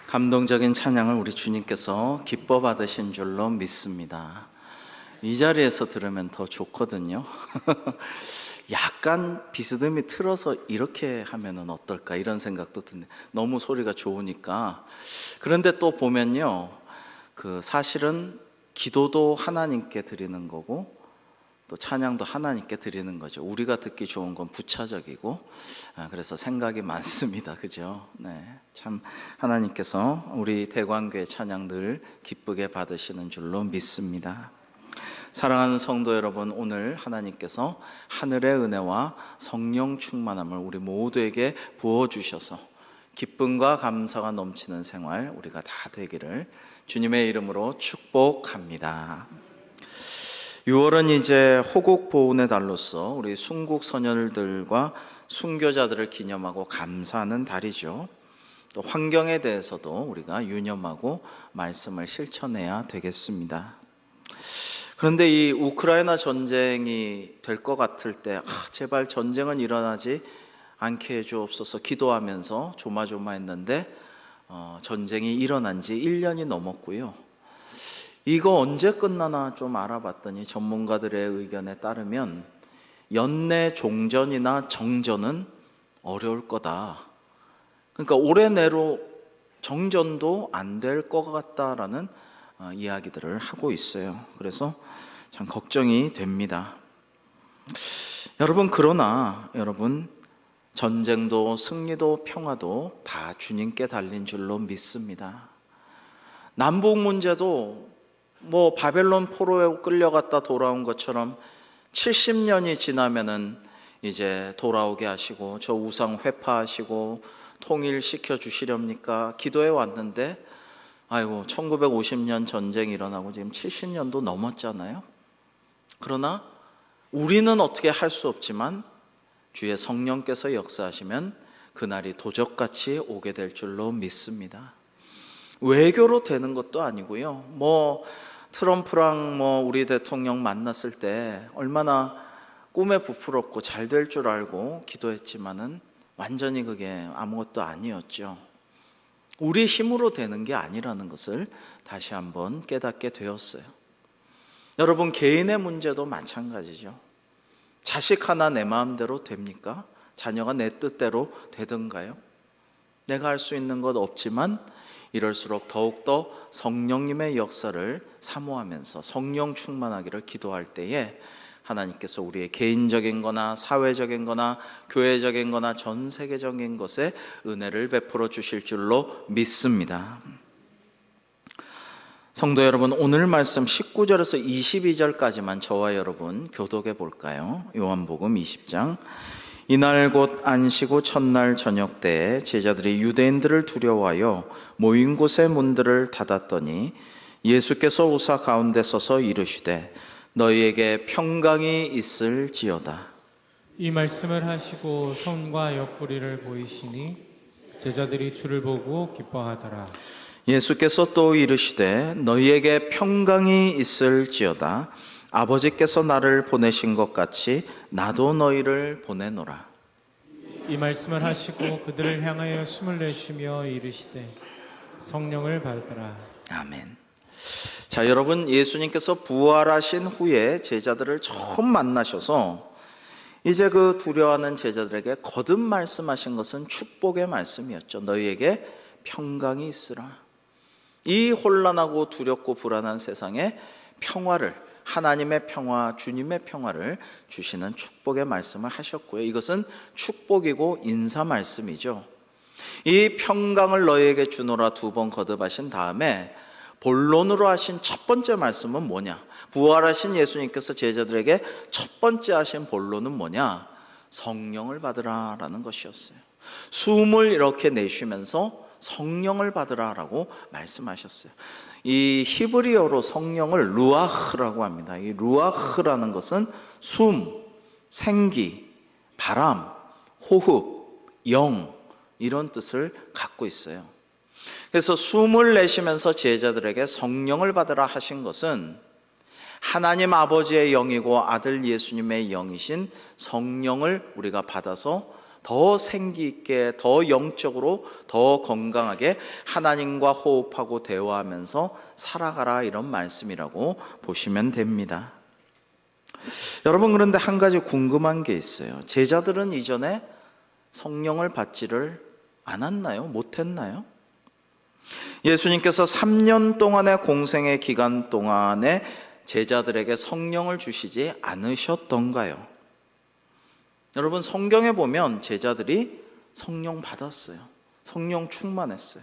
감동적인 찬양을 우리 주님께서 기뻐 받으신 줄로 믿습니다. 이 자리에서 들으면 더 좋거든요. 약간 비스듬히 틀어서 이렇게 하면은 어떨까 이런 생각도 드네. 너무 소리가 좋으니까. 그런데 또 보면요, 사실은 기도도 하나님께 드리는 거고 또 찬양도 하나님께 드리는 거죠. 우리가 듣기 좋은 건 부차적이고, 그래서 생각이 많습니다. 그죠? 네, 참 하나님께서 우리 대관교회 찬양 늘 기쁘게 받으시는 줄로 믿습니다. 사랑하는 성도 여러분, 오늘 하나님께서 하늘의 은혜와 성령 충만함을 우리 모두에게 부어주셔서 기쁨과 감사가 넘치는 생활 우리가 다 되기를 주님의 이름으로 축복합니다. 6월은 이제 호국 보훈의 달로서 우리 순국 선열들과 순교자들을 기념하고 감사하는 달이죠. 또 환경에 대해서도 우리가 유념하고 말씀을 실천해야 되겠습니다. 그런데 이 우크라이나 전쟁이 될 것 같을 때 제발 전쟁은 일어나지 않게 해주옵소서 기도하면서 조마조마했는데 전쟁이 일어난 지 1년이 넘었고요. 이거 언제 끝나나 좀 알아봤더니 전문가들의 의견에 따르면 연내 종전이나 정전은 어려울 거다. 그러니까 올해 내로 정전도 안 될 것 같다라는 이야기들을 하고 있어요. 그래서 참 걱정이 됩니다. 그러나 여러분, 전쟁도 승리도 평화도 다 주님께 달린 줄로 믿습니다. 남북 문제도 바벨론 포로에 끌려갔다 돌아온 것처럼 70년이 지나면은 이제 돌아오게 하시고 저 우상 회파하시고 통일시켜 주시렵니까? 기도해 왔는데 1950년 전쟁이 일어나고 지금 70년도 넘었잖아요. 그러나 우리는 어떻게 할 수 없지만 주의 성령께서 역사하시면 그날이 도적같이 오게 될 줄로 믿습니다. 외교로 되는 것도 아니고요. 트럼프랑 우리 대통령 만났을 때 얼마나 꿈에 부풀었고 잘 될 줄 알고 기도했지만은 완전히 그게 아무것도 아니었죠. 우리 힘으로 되는 게 아니라는 것을 다시 한번 깨닫게 되었어요. 여러분, 개인의 문제도 마찬가지죠. 자식 하나 내 마음대로 됩니까? 자녀가 내 뜻대로 되던가요? 내가 할 수 있는 것 없지만 이럴수록 더욱더 성령님의 역사를 사모하면서 성령 충만하기를 기도할 때에 하나님께서 우리의 개인적인 거나 사회적인 거나 교회적인 거나 전 세계적인 것에 은혜를 베풀어 주실 줄로 믿습니다. 성도 여러분, 오늘 말씀 19절에서 22절까지만 저와 여러분 교독해 볼까요? 요한복음 20장. 이날 곧 안식 후 첫날 저녁 때에 제자들이 유대인들을 두려워하여 모인 곳의 문들을 닫았더니 예수께서 오사 가운데 서서 이르시되 너희에게 평강이 있을지어다. 이 말씀을 하시고 손과 옆구리를 보이시니 제자들이 주를 보고 기뻐하더라. 예수께서 또 이르시되 너희에게 평강이 있을지어다. 아버지께서 나를 보내신 것 같이 나도 너희를 보내노라. 이 말씀을 하시고 그들을 향하여 숨을 내쉬며 이르시되 성령을 받으라. 아멘. 자, 여러분, 예수님께서 부활하신 후에 제자들을 처음 만나셔서 이제 그 두려워하는 제자들에게 거듭 말씀하신 것은 축복의 말씀이었죠. 너희에게 평강이 있으라. 이 혼란하고 두렵고 불안한 세상에 평화를, 하나님의 평화, 주님의 평화를 주시는 축복의 말씀을 하셨고요. 이것은 축복이고 인사 말씀이죠. 이 평강을 너희에게 주노라 2번 거듭하신 다음에 본론으로 하신 첫 번째 말씀은 뭐냐? 부활하신 예수님께서 제자들에게 첫 번째 하신 본론은 뭐냐? 성령을 받으라라는 것이었어요. 숨을 이렇게 내쉬면서 성령을 받으라라고 말씀하셨어요. 이 히브리어로 성령을 루아흐라고 합니다. 이 루아흐라는 것은 숨, 생기, 바람, 호흡, 영 이런 뜻을 갖고 있어요. 그래서 숨을 내쉬면서 제자들에게 성령을 받으라 하신 것은 하나님 아버지의 영이고 아들 예수님의 영이신 성령을 우리가 받아서 더 생기 있게, 더 영적으로, 더 건강하게 하나님과 호흡하고 대화하면서 살아가라, 이런 말씀이라고 보시면 됩니다. 여러분, 그런데 한 가지 궁금한 게 있어요. 제자들은 이전에 성령을 받지를 않았나요? 못했나요? 예수님께서 3년 동안의 공생의 기간 동안에 제자들에게 성령을 주시지 않으셨던가요? 여러분, 성경에 보면 제자들이 성령 받았어요. 성령 충만했어요.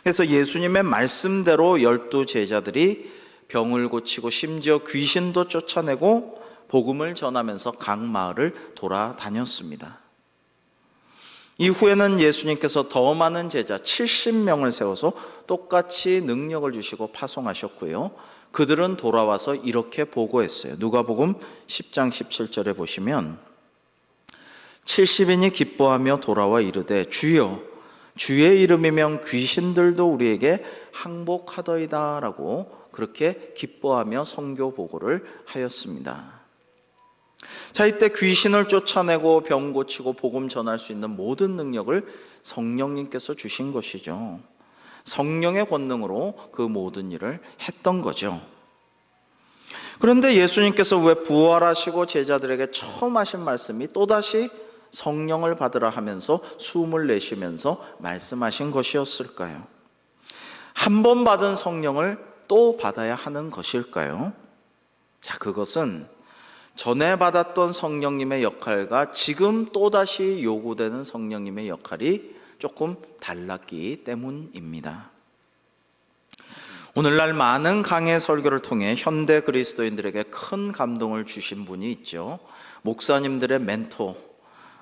그래서 예수님의 말씀대로 12 제자들이 병을 고치고 심지어 귀신도 쫓아내고 복음을 전하면서 각 마을을 돌아다녔습니다. 이후에는 예수님께서 더 많은 제자 70명을 세워서 똑같이 능력을 주시고 파송하셨고요. 그들은 돌아와서 이렇게 보고했어요. 누가복음 10장 17절에 보시면 70인이 기뻐하며 돌아와 이르되 주여 주의 이름이면 귀신들도 우리에게 항복하더이다 라고 그렇게 기뻐하며 선교 보고를 하였습니다. 자, 이때 귀신을 쫓아내고 병 고치고 복음 전할 수 있는 모든 능력을 성령님께서 주신 것이죠. 성령의 권능으로 그 모든 일을 했던 거죠. 그런데 예수님께서 왜 부활하시고 제자들에게 처음 하신 말씀이 또다시 성령을 받으라 하면서 숨을 내쉬면서 말씀하신 것이었을까요? 한 번 받은 성령을 또 받아야 하는 것일까요? 자, 그것은 전에 받았던 성령님의 역할과 지금 또다시 요구되는 성령님의 역할이 조금 달랐기 때문입니다. 오늘날 많은 강해 설교를 통해 현대 그리스도인들에게 큰 감동을 주신 분이 있죠. 목사님들의 멘토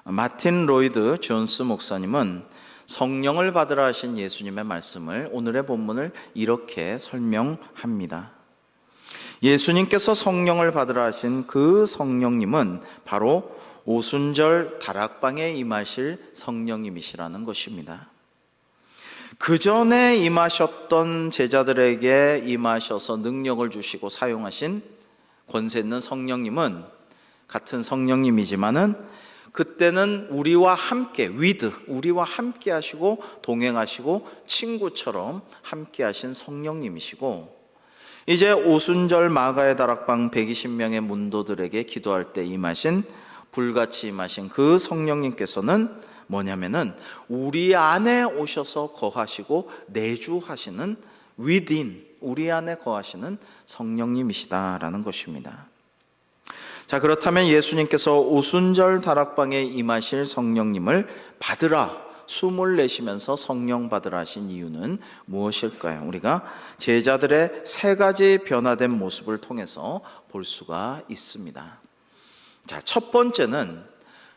마틴 로이드 존스 목사님은 성령을 받으라 하신 예수님의 말씀을 오늘의 본문을 이렇게 설명합니다. 예수님께서 성령을 받으라 하신 그 성령님은 바로 오순절 다락방에 임하실 성령님이시라는 것입니다. 그 전에 임하셨던 제자들에게 임하셔서 능력을 주시고 사용하신 권세 있는 성령님은 같은 성령님이지만은 그때는 우리와 함께 우리와 함께 하시고 동행하시고 친구처럼 함께 하신 성령님이시고, 이제 오순절 마가의 다락방 120명의 문도들에게 기도할 때 임하신 불같이 임하신 그 성령님께서는 뭐냐면은 우리 안에 오셔서 거하시고 내주하시는 within, 우리 안에 거하시는 성령님이시다라는 것입니다. 자, 그렇다면 예수님께서 오순절 다락방에 임하실 성령님을 받으라, 숨을 내쉬면서 성령 받으라 하신 이유는 무엇일까요? 우리가 제자들의 세 가지 변화된 모습을 통해서 볼 수가 있습니다. 자, 첫 번째는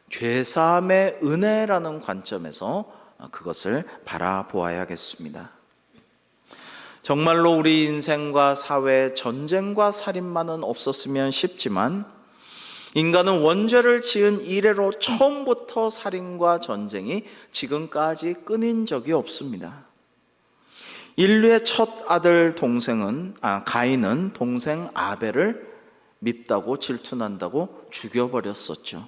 죄사함의 은혜라는 관점에서 그것을 바라보아야겠습니다. 정말로 우리 인생과 사회에 전쟁과 살인만은 없었으면 싶지만 인간은 원죄를 지은 이래로 처음부터 살인과 전쟁이 지금까지 끊인 적이 없습니다. 인류의 첫 아들 가인은 동생 아벨을 밉다고 질투난다고 죽여버렸었죠.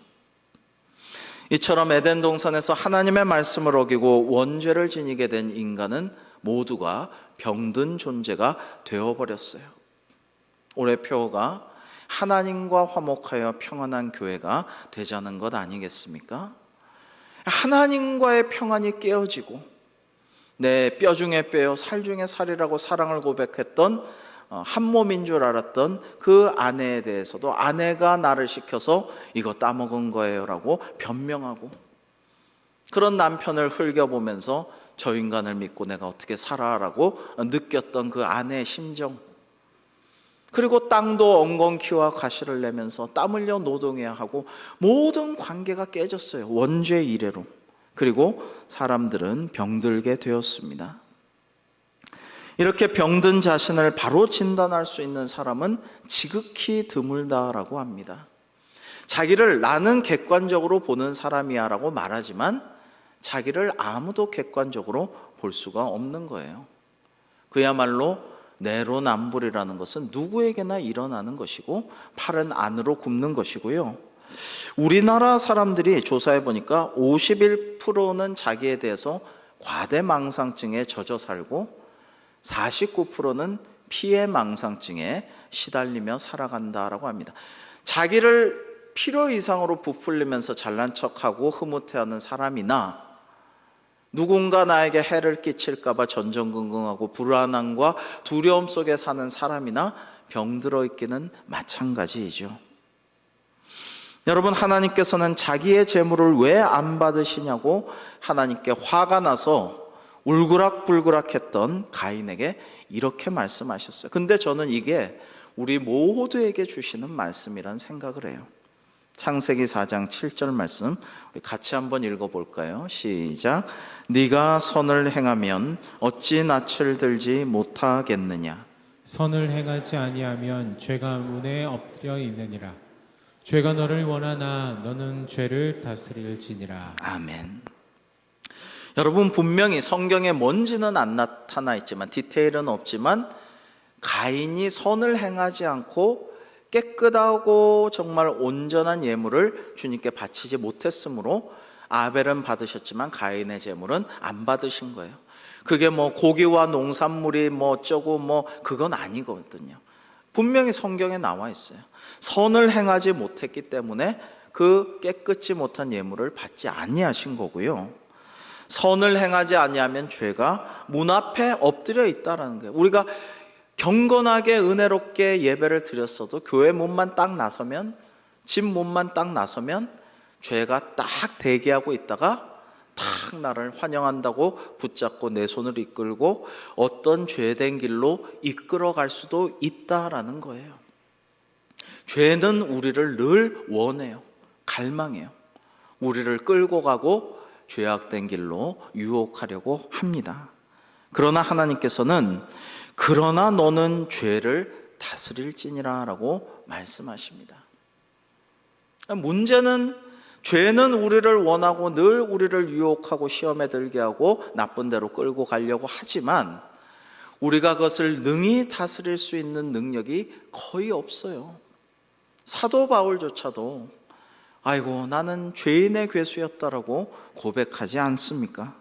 이처럼 에덴 동산에서 하나님의 말씀을 어기고 원죄를 지니게 된 인간은 모두가 병든 존재가 되어버렸어요. 올해 표어가 하나님과 화목하여 평안한 교회가 되자는 것 아니겠습니까? 하나님과의 평안이 깨어지고 내 뼈 중에 뼈요 살 중에 살이라고 사랑을 고백했던 한 몸인 줄 알았던 그 아내에 대해서도 아내가 나를 시켜서 이거 따먹은 거예요 라고 변명하고, 그런 남편을 흘겨보면서 저 인간을 믿고 내가 어떻게 살아라고 느꼈던 그 아내의 심정, 그리고 땅도 엉겅퀴와 가시를 내면서 땀 흘려 노동해야 하고 모든 관계가 깨졌어요. 원죄 이래로. 그리고 사람들은 병들게 되었습니다. 이렇게 병든 자신을 바로 진단할 수 있는 사람은 지극히 드물다라고 합니다. 자기를 나는 객관적으로 보는 사람이야 라고 말하지만 자기를 아무도 객관적으로 볼 수가 없는 거예요. 그야말로 내로남불이라는 것은 누구에게나 일어나는 것이고 팔은 안으로 굽는 것이고요. 우리나라 사람들이 조사해 보니까 51%는 자기에 대해서 과대망상증에 젖어 살고 49%는 피해망상증에 시달리며 살아간다라고 합니다. 자기를 필요 이상으로 부풀리면서 잘난 척하고 흐뭇해하는 사람이나 누군가 나에게 해를 끼칠까 봐 전전긍긍하고 불안함과 두려움 속에 사는 사람이나 병들어 있기는 마찬가지이죠. 여러분, 하나님께서는 자기의 재물을 왜 안 받으시냐고 하나님께 화가 나서 울그락불그락했던 가인에게 이렇게 말씀하셨어요. 근데 저는 이게 우리 모두에게 주시는 말씀이란 생각을 해요. 창세기 4장 7절 말씀 우리 같이 한번 읽어볼까요? 시작. 네가 선을 행하면 어찌 낯을 들지 못하겠느냐. 선을 행하지 아니하면 죄가 문에 엎드려 있느니라. 죄가 너를 원하나 너는 죄를 다스릴지니라. 아멘. 여러분, 분명히 성경에 뭔지는 안 나타나 있지만, 디테일은 없지만 가인이 선을 행하지 않고 깨끗하고 정말 온전한 예물을 주님께 바치지 못했으므로 아벨은 받으셨지만 가인의 제물은 안 받으신 거예요. 그게 뭐 고기와 농산물이 뭐 어쩌고 뭐 그건 아니거든요. 분명히 성경에 나와 있어요. 선을 행하지 못했기 때문에 그 깨끗지 못한 예물을 받지 아니하신 거고요. 선을 행하지 아니하면 죄가 문 앞에 엎드려 있다라는 거예요. 우리가 경건하게 은혜롭게 예배를 드렸어도 교회 문만 딱 나서면, 집 문만 딱 나서면 죄가 딱 대기하고 있다가 탁 나를 환영한다고 붙잡고 내 손을 이끌고 어떤 죄된 길로 이끌어갈 수도 있다라는 거예요. 죄는 우리를 늘 원해요. 갈망해요. 우리를 끌고 가고 죄악된 길로 유혹하려고 합니다. 그러나 하나님께서는 그러나 너는 죄를 다스릴지니라 라고 말씀하십니다. 문제는 죄는 우리를 원하고 늘 우리를 유혹하고 시험에 들게 하고 나쁜 데로 끌고 가려고 하지만 우리가 그것을 능히 다스릴 수 있는 능력이 거의 없어요. 사도 바울조차도 아이고 나는 죄인의 괴수였다라고 고백하지 않습니까?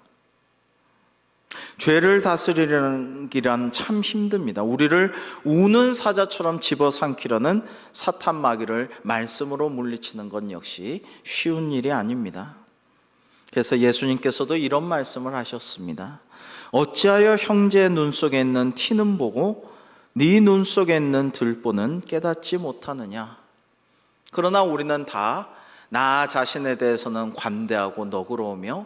죄를 다스리려는 길은 참 힘듭니다. 우리를 우는 사자처럼 집어삼키려는 사탄 마귀를 말씀으로 물리치는 건 역시 쉬운 일이 아닙니다. 그래서 예수님께서도 이런 말씀을 하셨습니다. 어찌하여 형제의 눈 속에 있는 티는 보고 네 눈 속에 있는 들보는 깨닫지 못하느냐. 그러나 우리는 다 나 자신에 대해서는 관대하고 너그러우며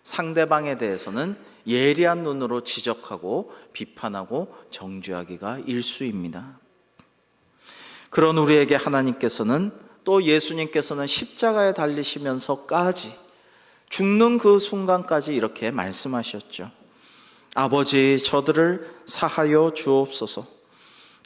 상대방에 대해서는 예리한 눈으로 지적하고 비판하고 정죄하기가 일수입니다. 그런 우리에게 하나님께서는 또 예수님께서는 십자가에 달리시면서까지 죽는 그 순간까지 이렇게 말씀하셨죠. 아버지, 저들을 사하여 주옵소서.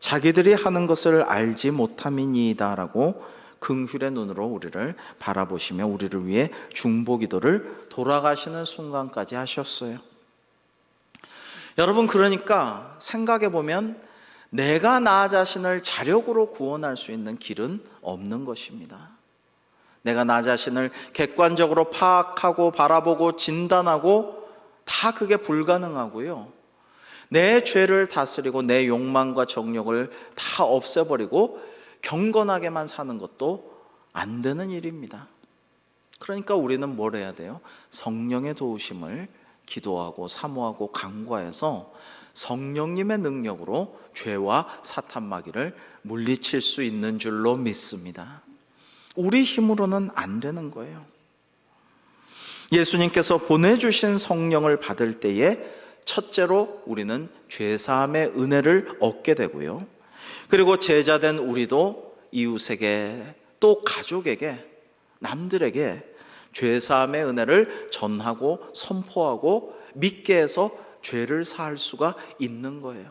자기들이 하는 것을 알지 못함이니이다 라고 긍휼의 눈으로 우리를 바라보시며 우리를 위해 중보기도를 돌아가시는 순간까지 하셨어요. 여러분, 그러니까 생각해 보면 내가 나 자신을 자력으로 구원할 수 있는 길은 없는 것입니다. 내가 나 자신을 객관적으로 파악하고 바라보고 진단하고 다 그게 불가능하고요. 내 죄를 다스리고 내 욕망과 정욕을 다 없애버리고 경건하게만 사는 것도 안 되는 일입니다. 그러니까 우리는 뭘 해야 돼요? 성령의 도우심을 기도하고 사모하고 간구해서 성령님의 능력으로 죄와 사탄 마귀를 물리칠 수 있는 줄로 믿습니다. 우리 힘으로는 안 되는 거예요. 예수님께서 보내주신 성령을 받을 때에 첫째로 우리는 죄사함의 은혜를 얻게 되고요. 그리고 제자된 우리도 이웃에게 또 가족에게 남들에게 죄사함의 은혜를 전하고 선포하고 믿게 해서 죄를 사할 수가 있는 거예요.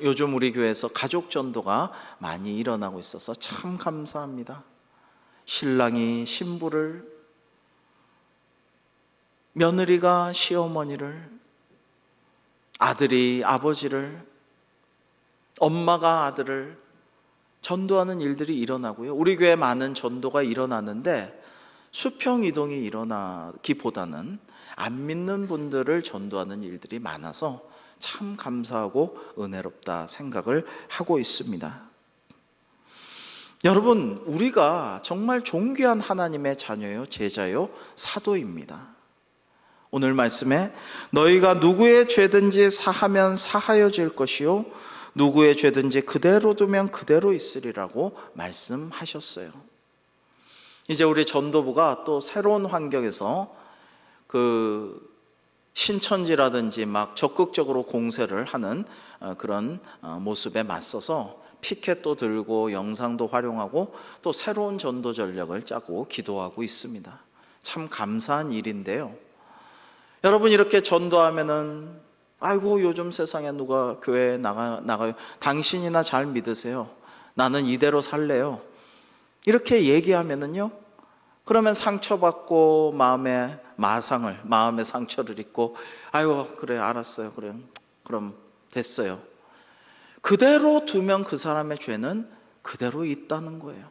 요즘 우리 교회에서 가족 전도가 많이 일어나고 있어서 참 감사합니다. 신랑이 신부를, 며느리가 시어머니를, 아들이 아버지를, 엄마가 아들을 전도하는 일들이 일어나고요. 우리 교회 많은 전도가 일어나는데 수평 이동이 일어나기보다는 안 믿는 분들을 전도하는 일들이 많아서 참 감사하고 은혜롭다 생각을 하고 있습니다. 여러분, 우리가 정말 존귀한 하나님의 자녀요, 제자요, 사도입니다. 오늘 말씀에 너희가 누구의 죄든지 사하면 사하여질 것이요 누구의 죄든지 그대로 두면 그대로 있으리라고 말씀하셨어요. 이제 우리 전도부가 또 새로운 환경에서 그 신천지라든지 막 적극적으로 공세를 하는 그런 모습에 맞서서 피켓도 들고 영상도 활용하고 또 새로운 전도 전략을 짜고 기도하고 있습니다. 참 감사한 일인데요. 여러분, 이렇게 전도하면은 아이고 요즘 세상에 누가 교회에 나가요. 당신이나 잘 믿으세요. 나는 이대로 살래요. 이렇게 얘기하면은요, 그러면 상처받고 마음의 상처를 입고 아이고 그래 알았어요. 그래 그럼 됐어요. 그대로 두면 그 사람의 죄는 그대로 있다는 거예요.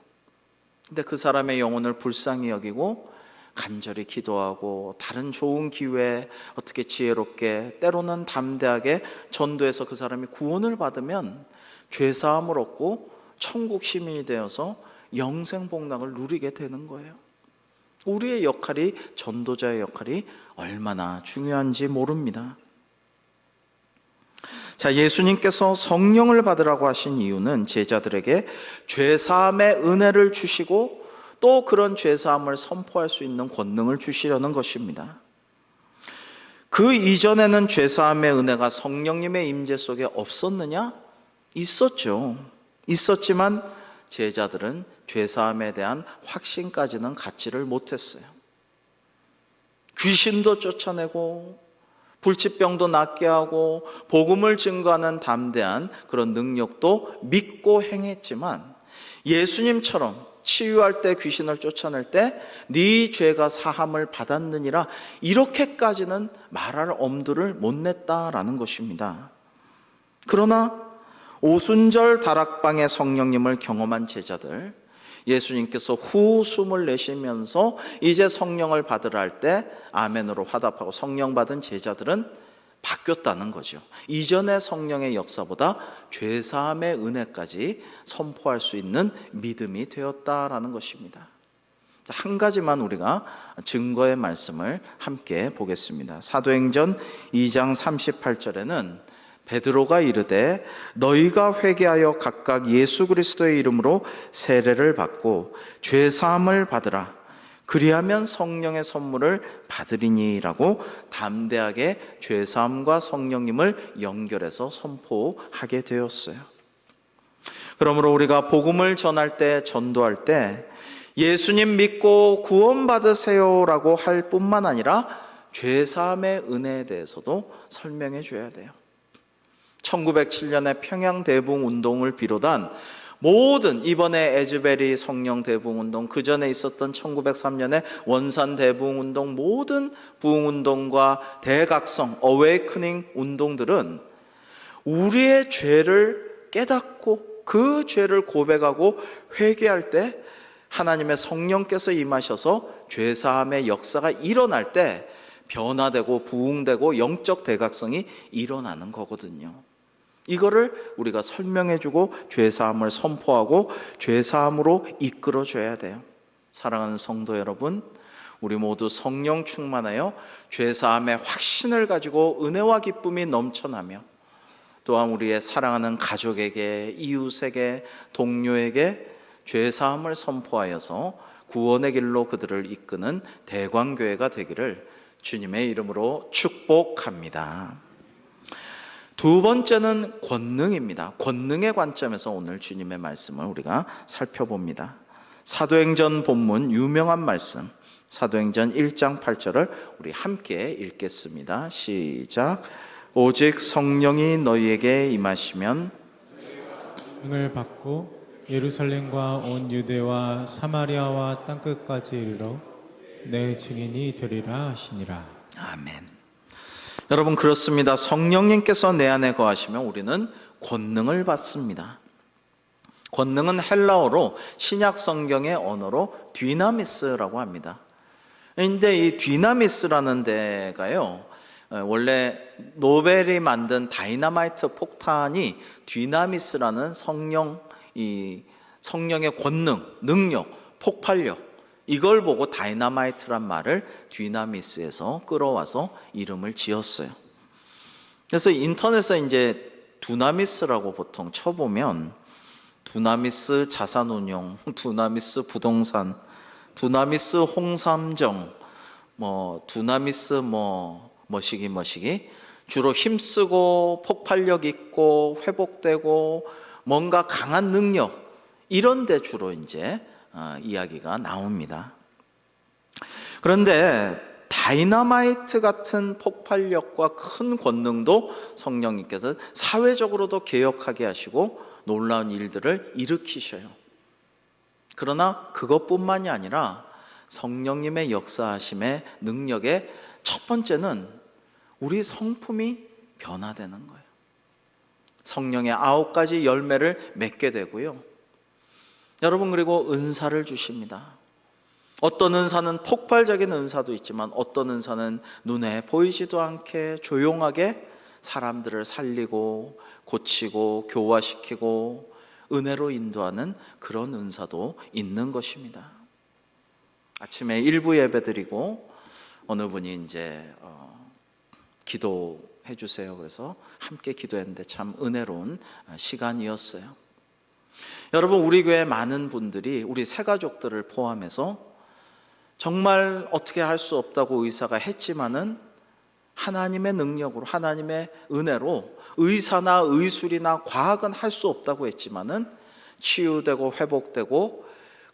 근데 그 사람의 영혼을 불쌍히 여기고 간절히 기도하고 다른 좋은 기회에 어떻게 지혜롭게 때로는 담대하게 전도해서 그 사람이 구원을 받으면 죄사함을 얻고 천국 시민이 되어서 영생복락을 누리게 되는 거예요. 우리의 역할이, 전도자의 역할이 얼마나 중요한지 모릅니다. 자, 예수님께서 성령을 받으라고 하신 이유는 제자들에게 죄사함의 은혜를 주시고 또 그런 죄사함을 선포할 수 있는 권능을 주시려는 것입니다. 그 이전에는 죄사함의 은혜가 성령님의 임재 속에 없었느냐? 있었죠. 있었지만 제자들은 죄사함에 대한 확신까지는 갖지를 못했어요. 귀신도 쫓아내고 불치병도 낫게 하고 복음을 증거하는 담대한 그런 능력도 믿고 행했지만 예수님처럼 치유할 때, 귀신을 쫓아낼 때 네 죄가 사함을 받았느니라 이렇게까지는 말할 엄두를 못 냈다라는 것입니다. 그러나 오순절 다락방의 성령님을 경험한 제자들, 예수님께서 후 숨을 내쉬면서 이제 성령을 받으라 할 때 아멘으로 화답하고 성령 받은 제자들은 바뀌었다는 거죠. 이전의 성령의 역사보다 죄사함의 은혜까지 선포할 수 있는 믿음이 되었다라는 것입니다. 한 가지만 우리가 증거의 말씀을 함께 보겠습니다. 사도행전 2장 38절에는 베드로가 이르되 너희가 회개하여 각각 예수 그리스도의 이름으로 세례를 받고 죄사함을 받으라. 그리하면 성령의 선물을 받으리니라고 담대하게 죄사함과 성령님을 연결해서 선포하게 되었어요. 그러므로 우리가 복음을 전할 때, 전도할 때 예수님 믿고 구원받으세요라고 할 뿐만 아니라 죄사함의 은혜에 대해서도 설명해 줘야 돼요. 1907년에 평양 대붕 운동을 비롯한 모든, 이번에 에즈베리 성령 대붕 운동, 그 전에 있었던 1903년에 원산 대붕 운동, 모든 부흥 운동과 대각성, 어웨이크닝 운동들은 우리의 죄를 깨닫고 그 죄를 고백하고 회개할 때 하나님의 성령께서 임하셔서 죄사함의 역사가 일어날 때 변화되고 부흥되고 영적 대각성이 일어나는 거거든요. 이거를 우리가 설명해주고 죄사함을 선포하고 죄사함으로 이끌어줘야 돼요. 사랑하는 성도 여러분, 우리 모두 성령 충만하여 죄사함의 확신을 가지고 은혜와 기쁨이 넘쳐나며 또한 우리의 사랑하는 가족에게, 이웃에게, 동료에게 죄사함을 선포하여서 구원의 길로 그들을 이끄는 대광교회가 되기를 주님의 이름으로 축복합니다. 두 번째는 권능입니다. 권능의 관점에서 오늘 주님의 말씀을 우리가 살펴봅니다. 사도행전 본문 유명한 말씀, 사도행전 1장 8절을 우리 함께 읽겠습니다. 시작. 오직 성령이 너희에게 임하시면 을 받고 예루살렘과 온 유대와 사마리아와 땅끝까지 이르러 내 증인이 되리라 하시니라. 아멘. 여러분, 그렇습니다. 성령님께서 내 안에 거하시면 우리는 권능을 받습니다. 권능은 헬라어로 신약 성경의 언어로 디나미스라고 합니다. 근데 이 디나미스라는 데가요, 원래 노벨이 만든 다이너마이트 폭탄이 디나미스라는 성령의 권능, 능력, 폭발력, 이걸 보고 다이너마이트란 말을 디나미스에서 끌어와서 이름을 지었어요. 그래서 인터넷에 이제 두나미스라고 보통 쳐보면 두나미스 자산운용, 두나미스 부동산, 두나미스 홍삼정, 두나미스 머시기 주로 힘쓰고 폭발력 있고 회복되고 뭔가 강한 능력, 이런 데 주로 이제 이야기가 나옵니다. 그런데 다이너마이트 같은 폭발력과 큰 권능도 성령님께서 사회적으로도 개혁하게 하시고 놀라운 일들을 일으키셔요. 그러나 그것뿐만이 아니라 성령님의 역사하심의 능력의 첫 번째는 우리 성품이 변화되는 거예요. 성령의 9가지 열매를 맺게 되고요. 여러분, 그리고 은사를 주십니다. 어떤 은사는 폭발적인 은사도 있지만 어떤 은사는 눈에 보이지도 않게 조용하게 사람들을 살리고 고치고 교화시키고 은혜로 인도하는 그런 은사도 있는 것입니다. 아침에 일부 예배 드리고 어느 분이 이제 기도해 주세요. 그래서 함께 기도했는데 참 은혜로운 시간이었어요. 여러분, 우리 교회 많은 분들이 우리 새가족들을 포함해서 정말 어떻게 할 수 없다고 의사가 했지만은 하나님의 능력으로, 하나님의 은혜로 의사나 의술이나 과학은 할 수 없다고 했지만은 치유되고 회복되고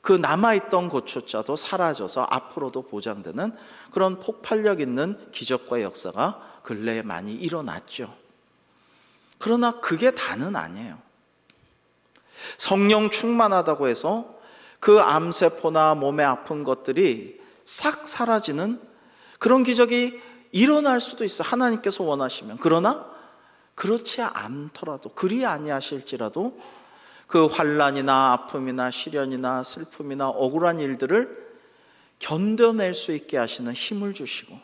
그 남아있던 고초자도 사라져서 앞으로도 보장되는 그런 폭발력 있는 기적과 역사가 근래에 많이 일어났죠. 그러나 그게 다는 아니에요. 성령 충만하다고 해서 그 암세포나 몸에 아픈 것들이 싹 사라지는 그런 기적이 일어날 수도 있어, 하나님께서 원하시면. 그러나 그렇지 않더라도, 그리 아니하실지라도 그 환난이나 아픔이나 시련이나 슬픔이나 억울한 일들을 견뎌낼 수 있게 하시는 힘을 주시고,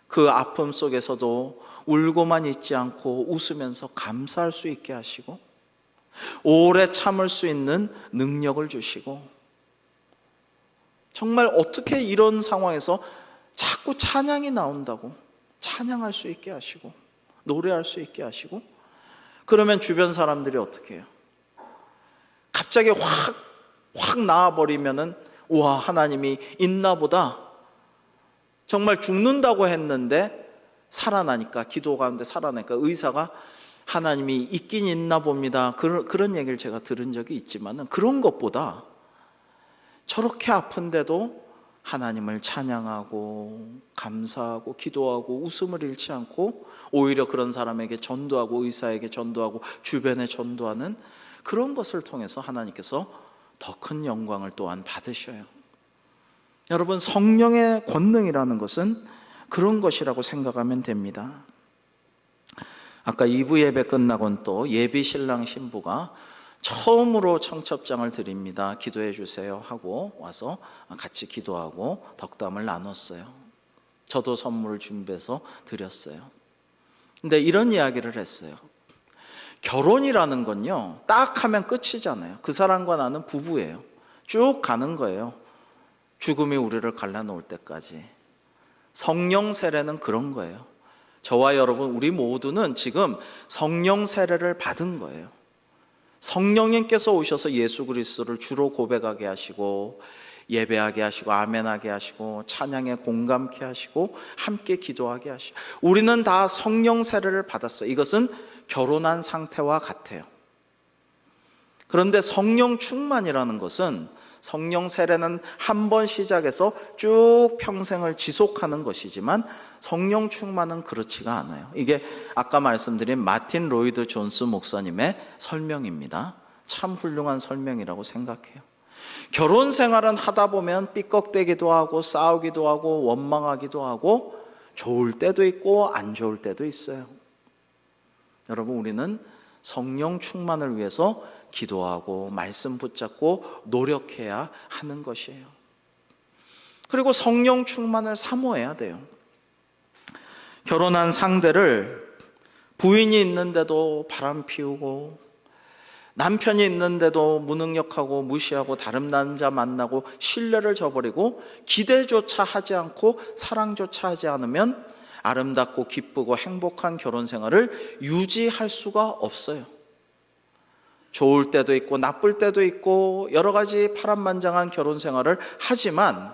그 아픔 속에서도 울고만 있지 않고 웃으면서 감사할 수 있게 하시고, 오래 참을 수 있는 능력을 주시고, 정말 어떻게 이런 상황에서 자꾸 찬양이 나온다고 찬양할 수 있게 하시고 노래할 수 있게 하시고, 그러면 주변 사람들이 어떻게 해요? 갑자기 확 나와버리면은 우와, 하나님이 있나 보다. 정말 죽는다고 했는데 살아나니까, 기도 가운데 살아나니까 의사가 하나님이 있긴 있나 봅니다. 그런 얘기를 제가 들은 적이 있지만은, 그런 것보다 저렇게 아픈데도 하나님을 찬양하고 감사하고 기도하고 웃음을 잃지 않고 오히려 그런 사람에게 전도하고 의사에게 전도하고 주변에 전도하는 그런 것을 통해서 하나님께서 더 큰 영광을 또한 받으셔요. 여러분, 성령의 권능이라는 것은 그런 것이라고 생각하면 됩니다. 아까 2부 예배 끝나고는 또 예비 신랑 신부가 처음으로 청첩장을 드립니다. 기도해 주세요 하고 와서 같이 기도하고 덕담을 나눴어요. 저도 선물을 준비해서 드렸어요. 근데 이런 이야기를 했어요. 결혼이라는 건요, 딱 하면 끝이잖아요. 그 사람과 나는 부부예요. 쭉 가는 거예요. 죽음이 우리를 갈라놓을 때까지. 성령 세례는 그런 거예요. 저와 여러분, 우리 모두는 지금 성령 세례를 받은 거예요. 성령님께서 오셔서 예수 그리스도를 주로 고백하게 하시고 예배하게 하시고 아멘하게 하시고 찬양에 공감케 하시고 함께 기도하게 하시고, 우리는 다 성령 세례를 받았어요. 이것은 결혼한 상태와 같아요. 그런데 성령 충만이라는 것은, 성령 세례는 한 번 시작해서 쭉 평생을 지속하는 것이지만 성령 충만은 그렇지가 않아요. 이게 아까 말씀드린 마틴 로이드 존스 목사님의 설명입니다. 참 훌륭한 설명이라고 생각해요. 결혼 생활은 하다 보면 삐걱대기도 하고 싸우기도 하고 원망하기도 하고 좋을 때도 있고 안 좋을 때도 있어요. 여러분, 우리는 성령 충만을 위해서 기도하고 말씀 붙잡고 노력해야 하는 것이에요. 그리고 성령 충만을 사모해야 돼요. 결혼한 상대를 부인이 있는데도 바람 피우고 남편이 있는데도 무능력하고 무시하고 다른 남자 만나고 신뢰를 저버리고 기대조차 하지 않고 사랑조차 하지 않으면 아름답고 기쁘고 행복한 결혼 생활을 유지할 수가 없어요. 좋을 때도 있고 나쁠 때도 있고 여러 가지 파란만장한 결혼 생활을 하지만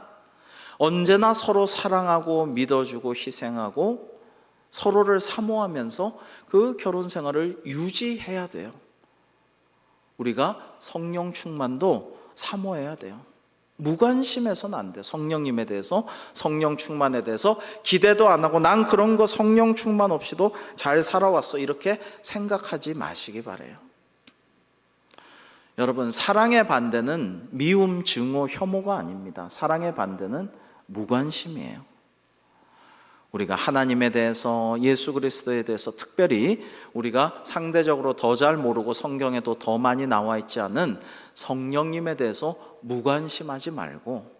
언제나 서로 사랑하고 믿어주고 희생하고 서로를 사모하면서 그 결혼 생활을 유지해야 돼요. 우리가 성령 충만도 사모해야 돼요. 무관심해서는 안 돼요. 성령님에 대해서, 성령 충만에 대해서 기대도 안 하고 난 그런 거 성령 충만 없이도 잘 살아왔어 이렇게 생각하지 마시기 바라요. 여러분, 사랑의 반대는 미움, 증오, 혐오가 아닙니다. 사랑의 반대는 무관심이에요. 우리가 하나님에 대해서, 예수 그리스도에 대해서 특별히 우리가 상대적으로 더 잘 모르고 성경에도 더 많이 나와 있지 않은 성령님에 대해서 무관심하지 말고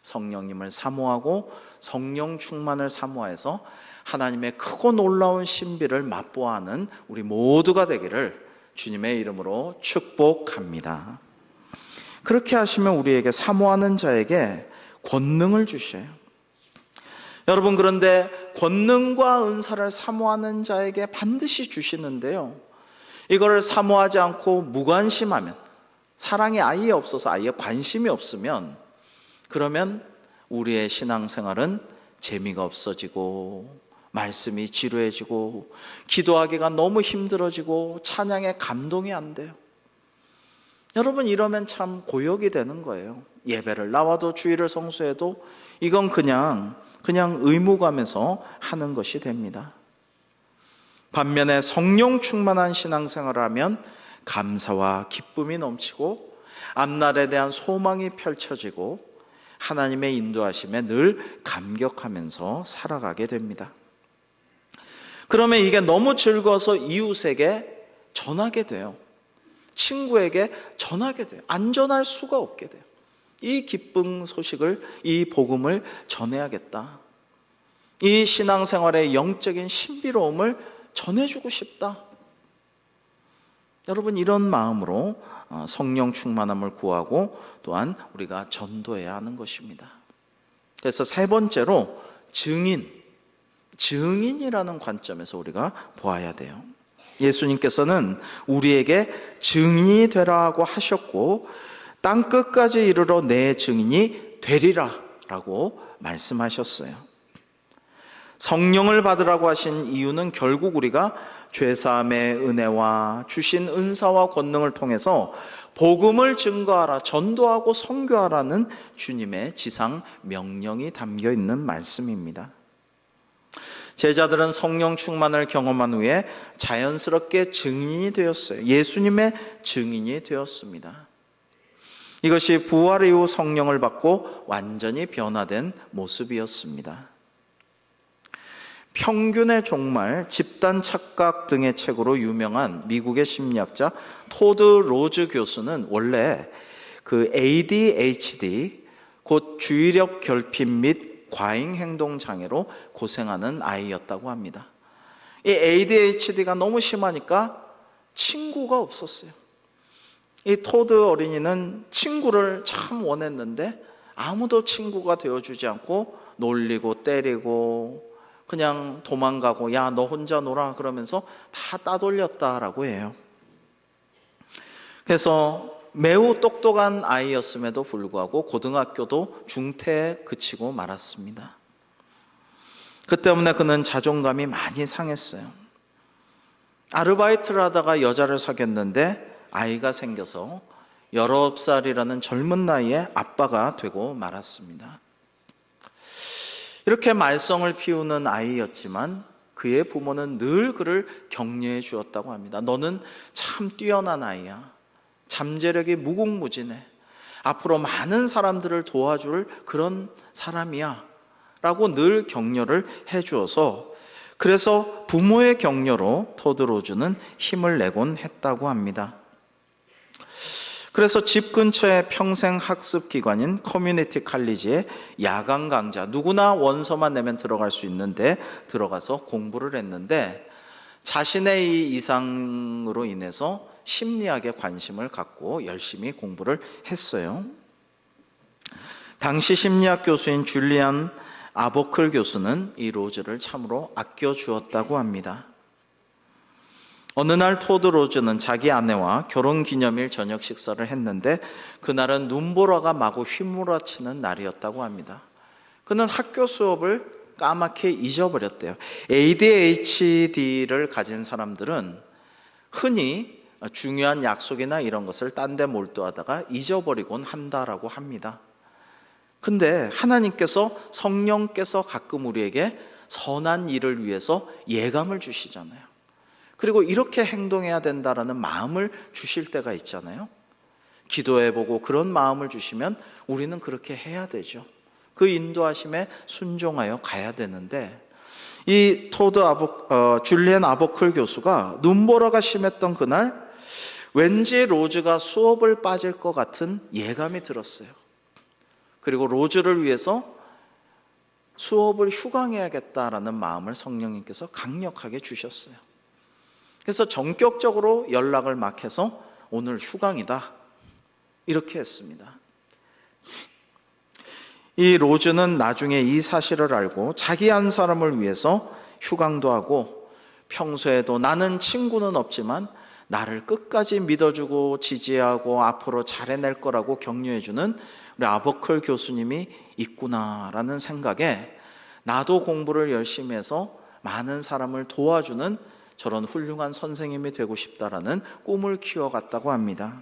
성령님을 사모하고 성령 충만을 사모해서 하나님의 크고 놀라운 신비를 맛보아하는 우리 모두가 되기를 주님의 이름으로 축복합니다. 그렇게 하시면 우리에게 사모하는 자에게 권능을 주셔요. 여러분, 그런데 권능과 은사를 사모하는 자에게 반드시 주시는데요, 이거를 사모하지 않고 무관심하면, 사랑이 아예 없어서 아예 관심이 없으면, 그러면 우리의 신앙생활은 재미가 없어지고 말씀이 지루해지고 기도하기가 너무 힘들어지고 찬양에 감동이 안 돼요. 여러분, 이러면 참 고역이 되는 거예요. 예배를 나와도 주일을 성수해도 이건 그냥 의무감에서 하는 것이 됩니다. 반면에 성령 충만한 신앙생활을 하면 감사와 기쁨이 넘치고 앞날에 대한 소망이 펼쳐지고 하나님의 인도하심에 늘 감격하면서 살아가게 됩니다. 그러면 이게 너무 즐거워서 이웃에게 전하게 돼요. 친구에게 전하게 돼요. 안 전할 수가 없게 돼요. 이 기쁜 소식을, 이 복음을 전해야겠다. 이 신앙생활의 영적인 신비로움을 전해주고 싶다. 여러분, 이런 마음으로 성령 충만함을 구하고 또한 우리가 전도해야 하는 것입니다. 그래서 세 번째로 증인이라는 관점에서 우리가 보아야 돼요. 예수님께서는 우리에게 증인이 되라 하고 하셨고 땅 끝까지 이르러 내 증인이 되리라 라고 말씀하셨어요. 성령을 받으라고 하신 이유는 결국 우리가 죄사함의 은혜와 주신 은사와 권능을 통해서 복음을 증거하라, 전도하고 선교하라는 주님의 지상 명령이 담겨 있는 말씀입니다. 제자들은 성령 충만을 경험한 후에 자연스럽게 증인이 되었어요. 예수님의 증인이 되었습니다. 이것이 부활 이후 성령을 받고 완전히 변화된 모습이었습니다. 평균의 종말, 집단 착각 등의 책으로 유명한 미국의 심리학자 토드 로즈 교수는 원래 그 ADHD, 곧 주의력 결핍 및 과잉 행동 장애로 고생하는 아이였다고 합니다. 이 ADHD가 너무 심하니까 친구가 없었어요. 이 토드 어린이는 친구를 참 원했는데 아무도 친구가 되어주지 않고 놀리고 때리고 그냥 도망가고, 야, 너 혼자 놀아 그러면서 다 따돌렸다라고 해요. 그래서 매우 똑똑한 아이였음에도 불구하고 고등학교도 중퇴에 그치고 말았습니다. 그 때문에 그는 자존감이 많이 상했어요. 아르바이트를 하다가 여자를 사귀었는데 아이가 생겨서 19살이라는 젊은 나이에 아빠가 되고 말았습니다. 이렇게 말썽을 피우는 아이였지만 그의 부모는 늘 그를 격려해 주었다고 합니다. 너는 참 뛰어난 아이야. 잠재력이 무궁무진해. 앞으로 많은 사람들을 도와줄 그런 사람이야 라고 늘 격려를 해 주어서, 그래서 부모의 격려로 토드 로즈는 힘을 내곤 했다고 합니다. 그래서 집 근처의 평생 학습 기관인 커뮤니티 칼리지에 야간 강좌, 누구나 원서만 내면 들어갈 수 있는데 들어가서 공부를 했는데, 자신의 이 이상으로 인해서 심리학에 관심을 갖고 열심히 공부를 했어요. 당시 심리학 교수인 줄리안 아보클 교수는 이 로즈를 참으로 아껴주었다고 합니다. 어느 날 토드 로즈는 자기 아내와 결혼기념일 저녁 식사를 했는데, 그날은 눈보라가 마구 휘몰아치는 날이었다고 합니다. 그는 학교 수업을 까맣게 잊어버렸대요. ADHD를 가진 사람들은 흔히 중요한 약속이나 이런 것을 딴 데 몰두하다가 잊어버리곤 한다라고 합니다. 근데 하나님께서, 성령께서 가끔 우리에게 선한 일을 위해서 예감을 주시잖아요. 그리고 이렇게 행동해야 된다라는 마음을 주실 때가 있잖아요. 기도해보고 그런 마음을 주시면 우리는 그렇게 해야 되죠. 그 인도하심에 순종하여 가야 되는데, 이 줄리안 아보클 교수가 눈보라가 심했던 그날 왠지 로즈가 수업을 빠질 것 같은 예감이 들었어요. 그리고 로즈를 위해서 수업을 휴강해야겠다라는 마음을 성령님께서 강력하게 주셨어요. 그래서 전격적으로 연락을 막 해서 오늘 휴강이다 이렇게 했습니다. 이 로즈는 나중에 이 사실을 알고 자기 한 사람을 위해서 휴강도 하고, 평소에도 나는 친구는 없지만 나를 끝까지 믿어주고 지지하고 앞으로 잘해낼 거라고 격려해주는 우리 아버클 교수님이 있구나라는 생각에, 나도 공부를 열심히 해서 많은 사람을 도와주는 저런 훌륭한 선생님이 되고 싶다라는 꿈을 키워갔다고 합니다.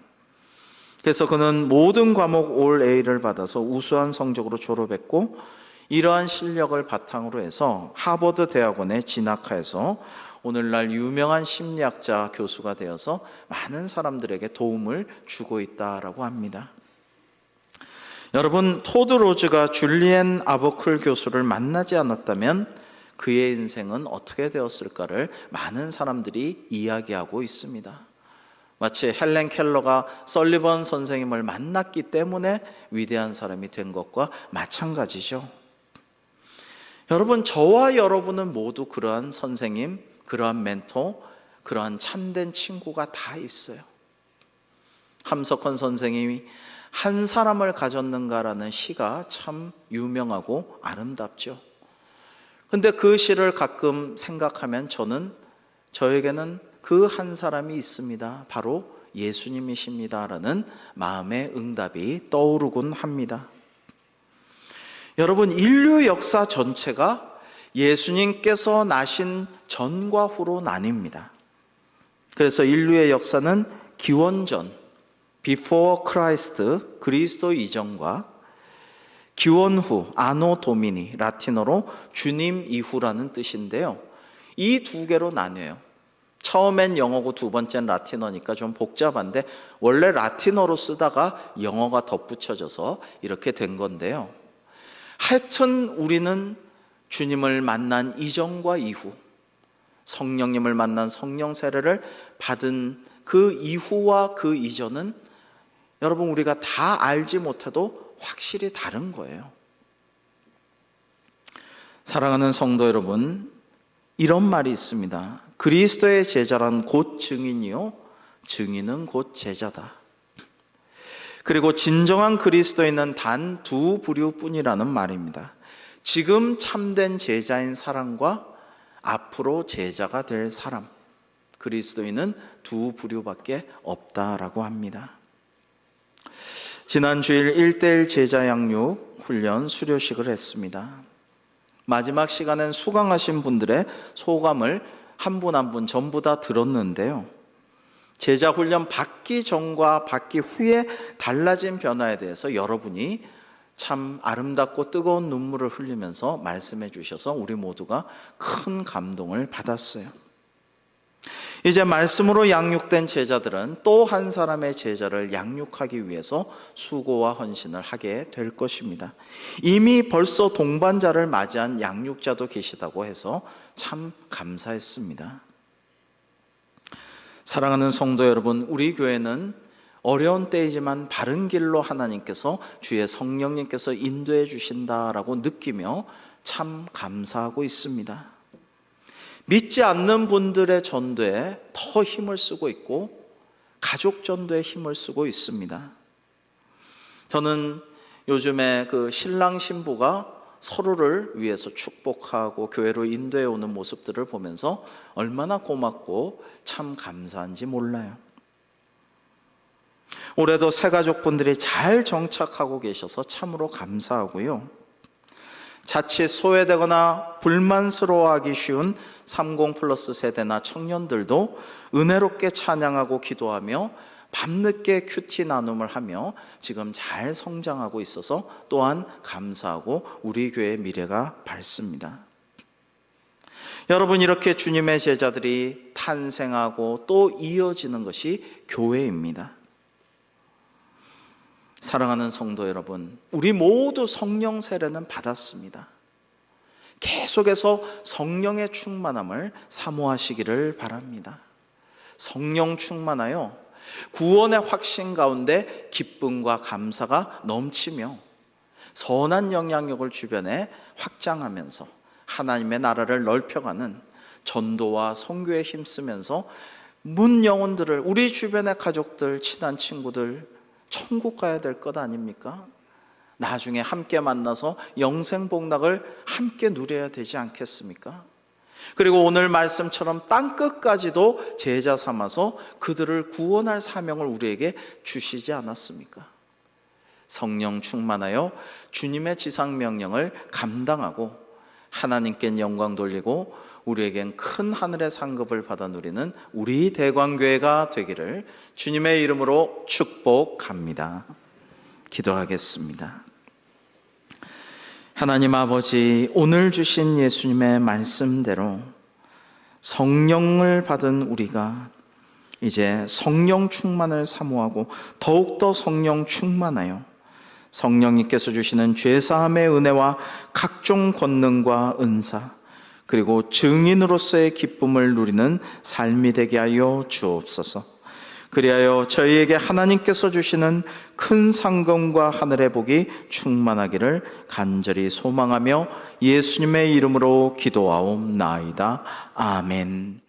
그래서 그는 모든 과목 올 A를 받아서 우수한 성적으로 졸업했고, 이러한 실력을 바탕으로 해서 하버드 대학원에 진학하여서 오늘날 유명한 심리학자 교수가 되어서 많은 사람들에게 도움을 주고 있다라고 합니다. 여러분, 토드 로즈가 줄리안 아보클 교수를 만나지 않았다면 그의 인생은 어떻게 되었을까를 많은 사람들이 이야기하고 있습니다. 마치 헬렌 켈러가 설리번 선생님을 만났기 때문에 위대한 사람이 된 것과 마찬가지죠. 여러분, 저와 여러분은 모두 그러한 선생님, 그러한 멘토, 그러한 참된 친구가 다 있어요. 함석헌 선생님이 한 사람을 가졌는가라는 시가 참 유명하고 아름답죠. 근데 그 시를 가끔 생각하면 저에게는 그 한 사람이 있습니다. 바로 예수님이십니다라는 마음의 응답이 떠오르곤 합니다. 여러분, 인류 역사 전체가 예수님께서 나신 전과 후로 나뉩니다. 그래서 인류의 역사는 기원전, before Christ, 그리스도 이전과 기원 후, 아노 도미니, 라틴어로 주님 이후라는 뜻인데요. 이 두 개로 나뉘어요. 처음엔 영어고 두 번째는 라틴어니까 좀 복잡한데, 원래 라틴어로 쓰다가 영어가 덧붙여져서 이렇게 된 건데요. 하여튼 우리는 주님을 만난 이전과 이후, 성령님을 만난 성령 세례를 받은 그 이후와 그 이전은 여러분 우리가 다 알지 못해도 확실히 다른 거예요. 사랑하는 성도 여러분, 이런 말이 있습니다. 그리스도의 제자란 곧 증인이요, 증인은 곧 제자다. 그리고 진정한 그리스도인은 단 두 부류뿐이라는 말입니다. 지금 참된 제자인 사람과 앞으로 제자가 될 사람, 그리스도인은 두 부류밖에 없다라고 합니다. 지난 주일 1:1 제자 양육 훈련 수료식을 했습니다. 마지막 시간엔 수강하신 분들의 소감을 한 분 한 분 전부 다 들었는데요. 제자 훈련 받기 전과 받기 후에 달라진 변화에 대해서 여러분이 참 아름답고 뜨거운 눈물을 흘리면서 말씀해 주셔서 우리 모두가 큰 감동을 받았어요. 이제 말씀으로 양육된 제자들은 또 한 사람의 제자를 양육하기 위해서 수고와 헌신을 하게 될 것입니다. 이미 벌써 동반자를 맞이한 양육자도 계시다고 해서 참 감사했습니다. 사랑하는 성도 여러분, 우리 교회는 어려운 때이지만 바른 길로 하나님께서 주의 성령님께서 인도해 주신다라고 느끼며 참 감사하고 있습니다. 믿지 않는 분들의 전도에 더 힘을 쓰고 있고 가족 전도에 힘을 쓰고 있습니다. 저는 요즘에 그 신랑 신부가 서로를 위해서 축복하고 교회로 인도해 오는 모습들을 보면서 얼마나 고맙고 참 감사한지 몰라요. 올해도 새 가족분들이 잘 정착하고 계셔서 참으로 감사하고요. 자칫 소외되거나 불만스러워하기 쉬운 30+ 세대나 청년들도 은혜롭게 찬양하고 기도하며 밤늦게 큐티 나눔을 하며 지금 잘 성장하고 있어서 또한 감사하고 우리 교회의 미래가 밝습니다. 여러분, 이렇게 주님의 제자들이 탄생하고 또 이어지는 것이 교회입니다. 사랑하는 성도 여러분, 우리 모두 성령 세례는 받았습니다. 계속해서 성령의 충만함을 사모하시기를 바랍니다. 성령 충만하여 구원의 확신 가운데 기쁨과 감사가 넘치며 선한 영향력을 주변에 확장하면서 하나님의 나라를 넓혀가는 전도와 선교에 힘쓰면서 문 영혼들을, 우리 주변의 가족들, 친한 친구들 천국 가야 될 것 아닙니까? 나중에 함께 만나서 영생복락을 함께 누려야 되지 않겠습니까? 그리고 오늘 말씀처럼 땅끝까지도 제자 삼아서 그들을 구원할 사명을 우리에게 주시지 않았습니까? 성령 충만하여 주님의 지상명령을 감당하고 하나님께 영광 돌리고 우리에겐 큰 하늘의 상급을 받아 누리는 우리 대광교회가 되기를 주님의 이름으로 축복합니다. 기도하겠습니다. 하나님 아버지, 오늘 주신 예수님의 말씀대로 성령을 받은 우리가 이제 성령 충만을 사모하고 더욱더 성령 충만하여 성령님께서 주시는 죄사함의 은혜와 각종 권능과 은사, 그리고 증인으로서의 기쁨을 누리는 삶이 되게 하여 주옵소서. 그리하여 저희에게 하나님께서 주시는 큰 상급과 하늘의 복이 충만하기를 간절히 소망하며 예수님의 이름으로 기도하옵나이다. 아멘.